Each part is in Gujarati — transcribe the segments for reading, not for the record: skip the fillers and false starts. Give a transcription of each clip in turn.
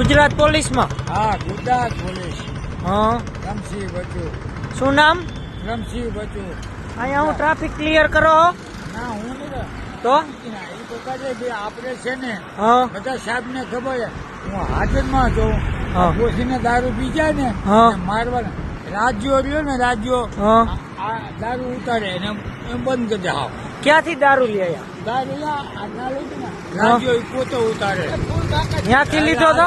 ગુજરાત પોલીસમાં? હા, ગુજરાત પોલીસ. હા. રમસિંહ બચુ. શું નામ? રમસિંહ બચુ. અહીંયા હું ટ્રાફિક ક્લિયર કરો. ના, હું નહીં. તો એ તો કરે ભાઈ, આપણે છે ને હા બધા સાહેબ ને ખબર છે. હું હાજરમાં છું. હા. ઘોસીને દારૂ પી જાય ને હા. મારવાના રાજ્યો રહ્યો ને રાજ્યો હા. આ દારૂ ઉતારે એને એમ બંધ કરી દે. હાવ ક્યાંથી દારૂ લઈ આવ્યા? દારૂ રાજ્યો ઈ પોતે ઉતારે. ક્યાંથી લીધો તો?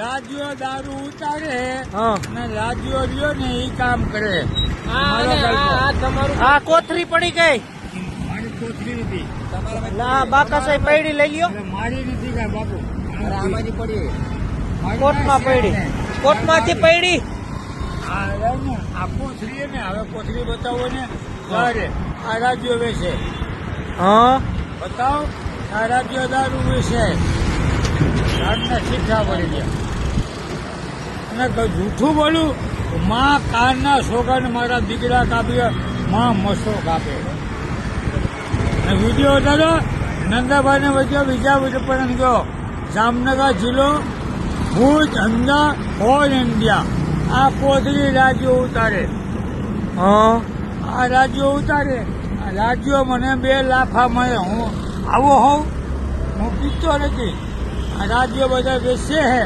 રાજ્યો દારૂ ઉતારે હા. અને રાજ્યો રહ્યો ને એ કામ કરે. આ કોથરી પડી ગઈ. મારી કોથળી નથી. ના બાકા સાહેબ પૈડી લઈ લ્યો. મારી નથી કાંઈ બાપુ. આમાંથી પડી કોર્ટમાં પૈડી. કોર્ટમાંથી પૈડી. આ કોથળી ને હવે કોથળી બતાવો ને ત્યારે આ રાજ્યો વેચે. હા બતાવો આ રાજ્યો દારૂ વેચે. કાનના શીખા પડી ગયા. અને જૂઠું બોલું માં કાનના સોગન મારા દીકરા કાપીએ માં મસો કાપે. અને વિડીયો ઉતારો નંદાભાઈ ને વચ્ચે બીજા પણ ગયો જામનગર જિલ્લો ભુજ અંદા ઓલ ઇન્ડિયા. આ કોથળી રાજ્યો ઉતારે. હા આ રાજ્યો ઉતારે. આ રાજ્યો મને 2 લાફા મળે. હું આવો હોઉં હું પીતો નથી. આ રાજ્યો બધા વેચે છે.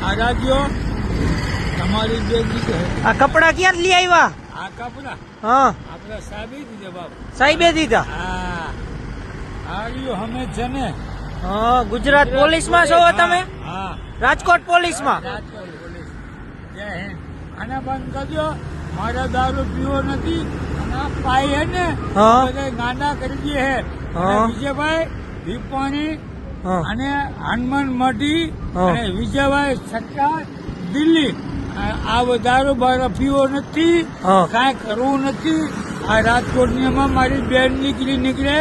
આ રાજ્યો તમારી બે દીધે. આ કપડા ક્યાં લઈ આવ્યા? આ કપડા હા આપડે સાહેબે દીધે બાપ. સાહેબે દીધા. હા આ રહ્યું અમે છે ને. હા ગુજરાત પોલીસમાં છો તમે? હા રાજકોટ પોલીસમાં. રાજકોટ પોલીસ. જય હિન્દ. આને બંધ કરજો. મારે દારૂ પીવો નથી. અને આ પાઈ હે ને હા. બધા ગાંડા કરી દે હે. હા. વિજયભાઈ વિપાણી હા અને હનુમાન મઢી હા. અને વિજયભાઈ સટ્ટા દિલ્હી. આ દારૂ બારો પીવો નથી. હા. કાંઈ કરવું નથી. આ રાજકોટની મારી બેન નીકળે